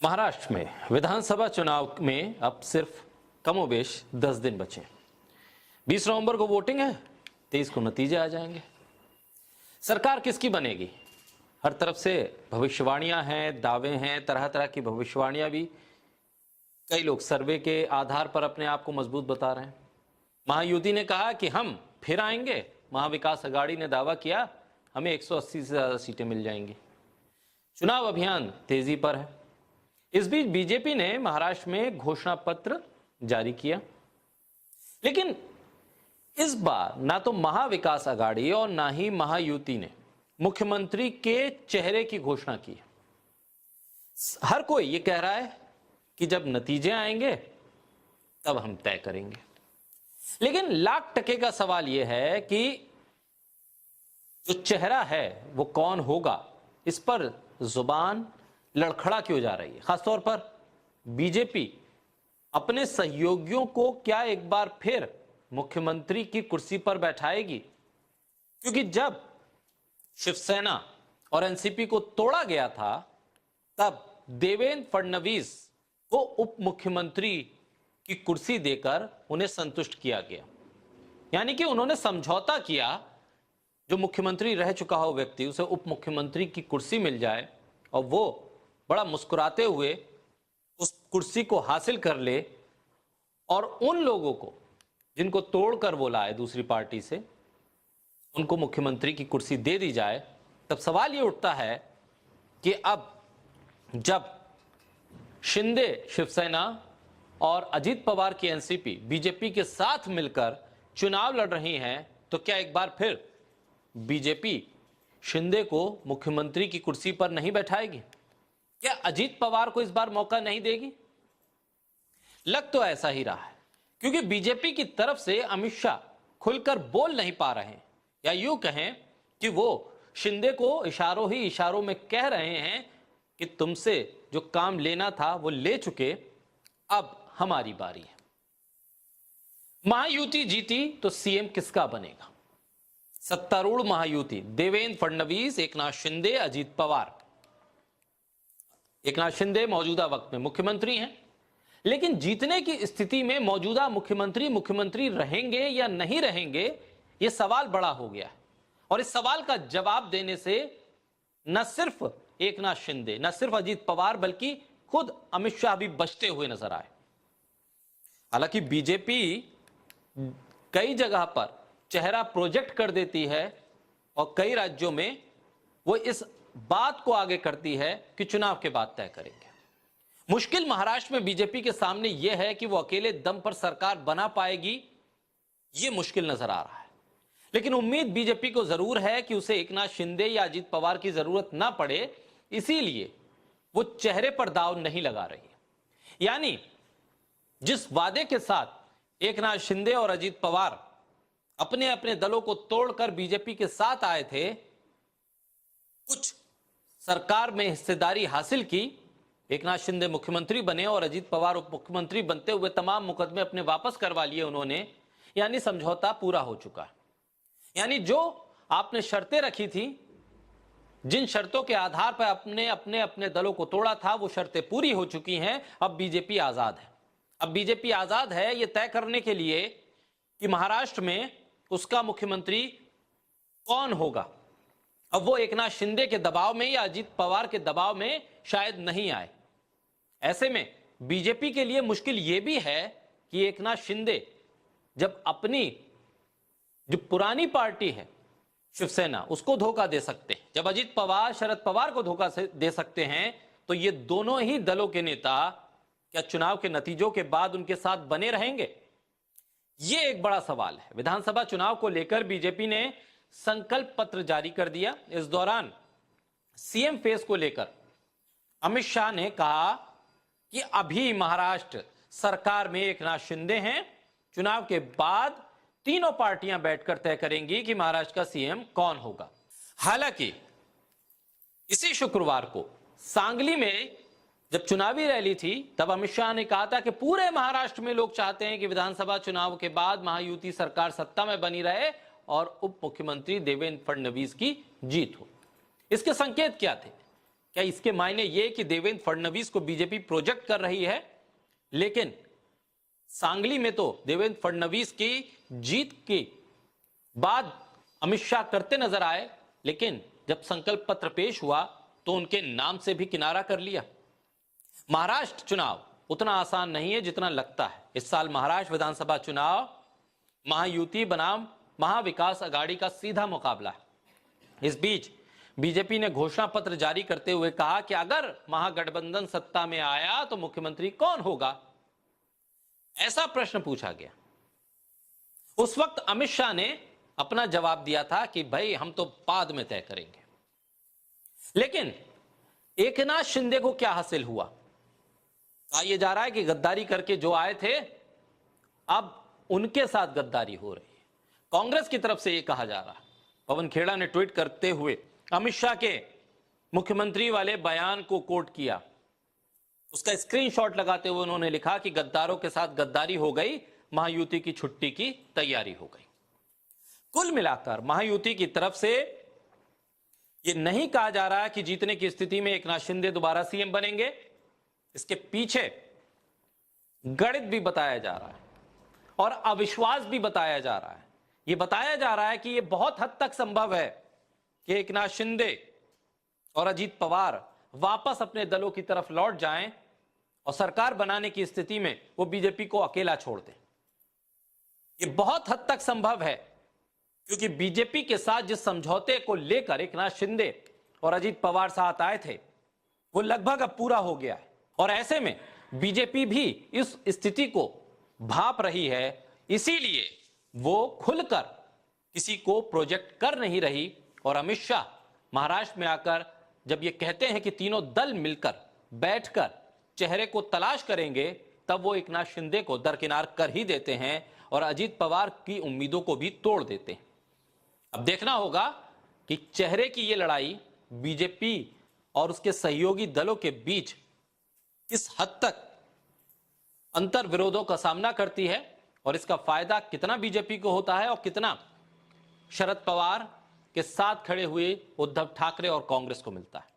महाराष्ट्र में विधानसभा चुनाव में अब सिर्फ कमोबेश 10 दिन बचे। 20 नवंबर को वोटिंग है, 23 को नतीजे आ जाएंगे। सरकार किसकी बनेगी? हर तरफ से भविष्यवाणियां हैं, दावे हैं, तरह तरह की भविष्यवाणियां भी। कई लोग सर्वे के आधार पर अपने आप को मजबूत बता रहे हैं। महायुति ने कहा कि हम फिर आएंगे। महाविकास अघाड़ी ने दावा किया हमें 180 से ज्यादा सीटें मिल जाएंगी। चुनाव अभियान तेजी पर है। इस बीच बीजेपी ने महाराष्ट्र में घोषणा पत्र जारी किया, लेकिन इस बार ना तो महाविकास अघाड़ी और ना ही महायुति ने मुख्यमंत्री के चेहरे की घोषणा की है। हर कोई ये कह रहा है कि जब नतीजे आएंगे तब हम तय करेंगे। लेकिन लाख टके का सवाल यह है कि जो चेहरा है वो कौन होगा, इस पर जुबान लड़खड़ा क्यों जा रही है। खासतौर पर बीजेपी अपने सहयोगियों को क्या एक बार फिर मुख्यमंत्री की कुर्सी पर बैठाएगी? क्योंकि जब शिवसेना और एनसीपी को तोड़ा गया था तब देवेंद्र फडणवीस को उप मुख्यमंत्री की कुर्सी देकर उन्हें संतुष्ट किया गया। यानी कि उन्होंने समझौता किया, जो मुख्यमंत्री रह चुका हो व्यक्ति उसे उप मुख्यमंत्री की कुर्सी मिल जाए और वो बड़ा मुस्कुराते हुए उस कुर्सी को हासिल कर ले, और उन लोगों को जिनको तोड़कर वो लाए दूसरी पार्टी से, उनको मुख्यमंत्री की कुर्सी दे दी जाए। तब सवाल ये उठता है कि अब जब शिंदे शिवसेना और अजीत पवार की एनसीपी बीजेपी के साथ मिलकर चुनाव लड़ रही हैं, तो क्या एक बार फिर बीजेपी शिंदे को मुख्यमंत्री की कुर्सी पर नहीं बैठाएगी? क्या अजीत पवार को इस बार मौका नहीं देगी? लग तो ऐसा ही रहा है, क्योंकि बीजेपी की तरफ से अमित शाह खुलकर बोल नहीं पा रहे हैं, या यूं कहें कि वो शिंदे को इशारों ही इशारों में कह रहे हैं कि तुमसे जो काम लेना था वो ले चुके, अब हमारी बारी है। महायुति जीती तो सीएम किसका बनेगा? सत्तारूढ़ महायुति देवेंद्र फडणवीस, एकनाथ शिंदे, अजीत पवार। एकनाथ शिंदे मौजूदा वक्त में मुख्यमंत्री हैं, लेकिन जीतने की स्थिति में मौजूदा मुख्यमंत्री रहेंगे या नहीं रहेंगे, यह सवाल बड़ा हो गया है। और इस सवाल का जवाब देने से न सिर्फ एकनाथ शिंदे, न सिर्फ अजीत पवार, बल्कि खुद अमित शाह भी बचते हुए नजर आए। हालांकि बीजेपी कई जगह पर चेहरा प्रोजेक्ट कर देती है और कई राज्यों में वो इस बात को आगे करती है कि चुनाव के बाद तय करेंगे। मुश्किल महाराष्ट्र में बीजेपी के सामने यह है कि वो अकेले दम पर सरकार बना पाएगी, ये मुश्किल नजर आ रहा है। लेकिन उम्मीद बीजेपी को जरूर है कि उसे एकनाथ शिंदे या अजीत पवार की जरूरत ना पड़े, इसीलिए वो चेहरे पर दाव नहीं लगा रही है। यानी जिस वादे के साथ एकनाथ शिंदे और अजीत पवार अपने अपने दलों को तोड़कर बीजेपी के साथ आए थे, कुछ सरकार में हिस्सेदारी हासिल की, एकनाथ शिंदे मुख्यमंत्री बने और अजीत पवार उप मुख्यमंत्री बनते हुए तमाम मुकदमे अपने वापस करवा लिए उन्होंने, यानी समझौता पूरा हो चुका है। यानी जो आपने शर्तें रखी थी, जिन शर्तों के आधार पर अपने अपने अपने दलों को तोड़ा था, वो शर्तें पूरी हो चुकी हैं। अब बीजेपी आजाद है। अब बीजेपी आजाद है ये तय करने के लिए कि महाराष्ट्र में उसका मुख्यमंत्री कौन होगा। अब वो एकनाथ शिंदे के दबाव में या अजीत पवार के दबाव में शायद नहीं आए। ऐसे में बीजेपी के लिए मुश्किल यह भी है कि एकनाथ शिंदे जब अपनी जो पुरानी पार्टी है शिवसेना, उसको धोखा दे सकते हैं, जब अजीत पवार शरद पवार को धोखा दे सकते हैं, तो ये दोनों ही दलों के नेता क्या चुनाव के नतीजों के बाद उनके साथ बने रहेंगे? ये एक बड़ा सवाल है। विधानसभा चुनाव को लेकर बीजेपी ने संकल्प पत्र जारी कर दिया। इस दौरान सीएम फेस को लेकर अमित शाह ने कहा कि अभी महाराष्ट्र सरकार में एकनाथ शिंदे हैं, चुनाव के बाद तीनों पार्टियां बैठकर तय करेंगी कि महाराष्ट्र का सीएम कौन होगा। हालांकि इसी शुक्रवार को सांगली में जब चुनावी रैली थी, तब अमित शाह ने कहा था कि पूरे महाराष्ट्र में लोग चाहते हैं कि विधानसभा चुनाव के बाद महायुति सरकार सत्ता में बनी रहे और उप मुख्यमंत्री देवेंद्र फडणवीस की जीत हो। इसके संकेत क्या थे? क्या इसके मायने ये कि देवेंद्र फडणवीस को बीजेपी प्रोजेक्ट कर रही है? लेकिन सांगली में तो देवेंद्र फडणवीस की जीत के बाद अमित शाह करते नजर आए, लेकिन जब संकल्प पत्र पेश हुआ तो उनके नाम से भी किनारा कर लिया। महाराष्ट्र चुनाव उतना आसान नहीं है जितना लगता है। इस साल महाराष्ट्र विधानसभा चुनाव महायुति बनाम महाविकास अघाड़ी का सीधा मुकाबला है। इस बीच बीजेपी ने घोषणा पत्र जारी करते हुए कहा कि अगर महागठबंधन सत्ता में आया तो मुख्यमंत्री कौन होगा, ऐसा प्रश्न पूछा गया। उस वक्त अमित शाह ने अपना जवाब दिया था कि भाई हम तो बाद में तय करेंगे। लेकिन एकनाथ शिंदे को क्या हासिल हुआ? कहा यह जा रहा है कि गद्दारी करके जो आए थे अब उनके साथ गद्दारी हो रही है। कांग्रेस की तरफ से यह कहा जा रहा है। पवन खेड़ा ने ट्वीट करते हुए अमित शाह के मुख्यमंत्री वाले बयान को कोट किया। उसका स्क्रीनशॉट लगाते हुए उन्होंने लिखा कि गद्दारों के साथ गद्दारी हो गई, महायुति की छुट्टी की तैयारी हो गई। कुल मिलाकर महायुति की तरफ से यह नहीं कहा जा रहा है कि जीतने की स्थिति में एकनाथ शिंदे दोबारा सीएम बनेंगे। इसके पीछे गणित भी बताया जा रहा है और अविश्वास भी बताया जा रहा है। यह बताया जा रहा है कि यह बहुत हद तक संभव है कि एकनाथ शिंदे और अजीत पवार वापस अपने दलों की तरफ लौट जाएं और सरकार बनाने की स्थिति में वो बीजेपी को अकेला छोड़ दें। ये बहुत हद तक संभव है क्योंकि बीजेपी के साथ जिस समझौते को लेकर एकनाथ शिंदे और अजीत पवार साथ आए थे वो लगभग अब पूरा हो गया है और ऐसे में बीजेपी भी इस स्थिति को भांप रही है। इसीलिए वो खुलकर किसी को प्रोजेक्ट कर नहीं रही और अमित शाह महाराष्ट्र में आकर जब ये कहते हैं कि तीनों दल मिलकर बैठकर चेहरे को तलाश करेंगे, तब वो एकनाथ शिंदे को दरकिनार कर ही देते हैं और अजीत पवार की उम्मीदों को भी तोड़ देते हैं। अब देखना होगा कि चेहरे की ये लड़ाई बीजेपी और उसके सहयोगी दलों के बीच किस हद तक अंतर विरोधों का सामना करती है और इसका फायदा कितना बीजेपी को होता है और कितना शरद पवार के साथ खड़े हुए उद्धव ठाकरे और कांग्रेस को मिलता है।